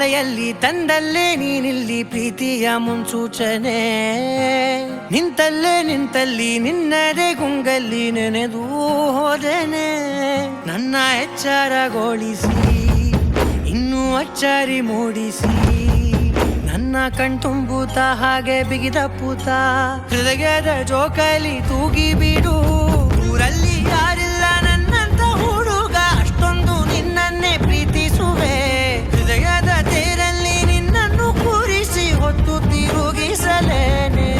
ಮಳೆಯಲ್ಲಿ ತಂದಲ್ಲೇ ನೀನಿಲ್ಲಿ ಪ್ರೀತಿಯ ಮುನ್ಸೂಚನೆ. ನಿಂತಲ್ಲಿ ನಿನ್ನದೇ ಗುಂಗಲ್ಲಿ ನೆನೆದು ಹೋದೆನೆ. ನನ್ನ ಎಚ್ಚರಗೊಳಿಸಿ ಇನ್ನೂ ಅಚ್ಚರಿ ಮೂಡಿಸಿ, ನನ್ನ ಕಣ್ತುಂಬುತ್ತ ಹಾಗೆ ಬಿಗಿದಪ್ಪುತ್ತ ಹೃದಯದ ಜೋಕಾಲಿ ತೂಗಿ ಬಿಡು. ಊರಲ್ಲಿ ಯಾರಿಲ್ಲ ನನ್ನಂತ ಹುಡುಗ, ಅಷ್ಟೊಂದು ನಿನ್ನನ್ನೇ ಪ್ರೀತಿಸುವೆ. ಹೃದಯದ ತೇರಲ್ಲಿ ನಿನ್ನನ್ನು ಕೂರಿಸಿ ಹೊತ್ತು ತಿರುಗಿಸಲೇನೆ.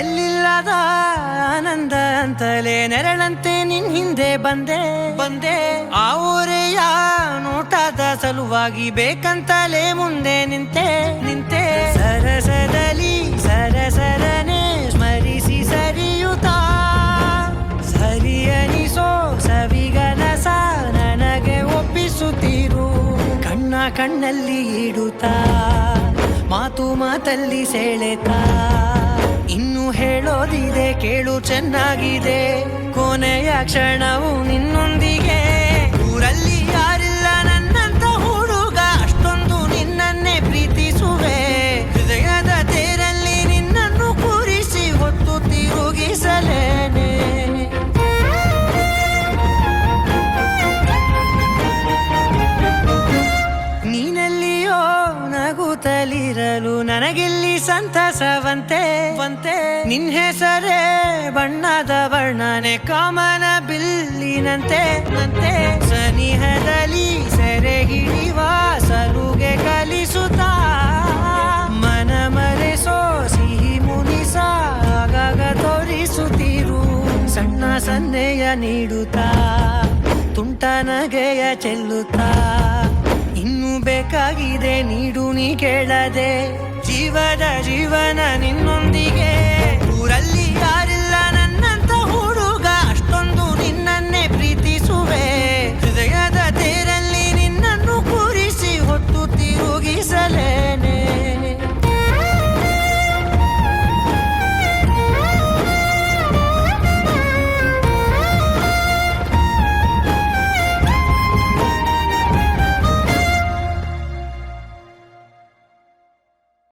ಎಲ್ಲಿಲ್ಲದ ಆನಂದ ಅಂತಲೇ ನೆರಳಂತೆ ನಿನ್ ಹಿಂದೆ ಬಂದೆ. ಆ ಊರೆಯ ನೋಟದ ಸಲುವಾಗಿ ಬೇಕಂತಲೇ ಮುಂದೆ ನಿಂತೆ. ಸರಸದಲ್ಲಿ ಸರಸರನೆ ಸ್ಮರಿಸಿ ಸರಿಯುತ್ತಾ, ಸರಿಯನಿಸೋ ಸವಿಗನಸ ನನಗೆ ಒಪ್ಪಿಸುತ್ತೀರು. ಕಣ್ಣಲ್ಲಿ ಇಡುತ್ತಾ, ಮಾತಲ್ಲಿ ಸೆಳೆತಾ, ಇನ್ನು ಹೇಳೋದಿದೆ ಕೇಳು ಚೆನ್ನಾಗಿದೆ. ಕೊನೆಯ ಕ್ಷಣವು ನಿನ್ನೊಂದಿಗೆ. ಊರಲ್ಲಿ ಯಾರಿಲ್ಲ ನನ್ನಂತ ಹುಡುಗ, ಅಷ್ಟೊಂದು ನಿನ್ನನ್ನೇ ಪ್ರೀತಿಸುವೆ. ಹೃದಯದ ತೇರಲ್ಲಿ ನಿನ್ನನ್ನು ಕೂರಿಸಿ ಹೊತ್ತು ತಿರುಗಿಸಲೇನೆ. ನೀನೆಲ್ಲಿಯೋ ನಗುತ್ತಲಿರಲು ನನಗಿಲ್ಲಿ ಸಂತಸವಂತೆ. ನಿನ್ ಹೆಸರೇ ಬಣ್ಣದ ವರ್ಣನೆ ಕಾಮನ ಬಿಲ್ಲಿನಂತೆ. ಸನಿಹದಲ್ಲಿ ಸೆರೆ ಹಿಡಿಯುವ ಸಲುಗೆ ಕಲಿಸುತ್ತಾ, ಮನ ಮರೆಸೋ ಸಿಹಿ ಮುನಿಸ ಆಗಾಗ ತೋರಿಸುತ್ತೀರು. ಸಣ್ಣ ಸನ್ನೆಯ ನೀಡುತ್ತಾ, ತುಂಟ ನಗೆಯ ಚೆಲ್ಲುತ್ತಾ, ಇನ್ನು ಬೇಕಾಗಿದೆ ನೀಡು ನೀ ಕೇಳದೆ. ಜೀವನ ನಿನ್ನೊಂದಿಗೆ.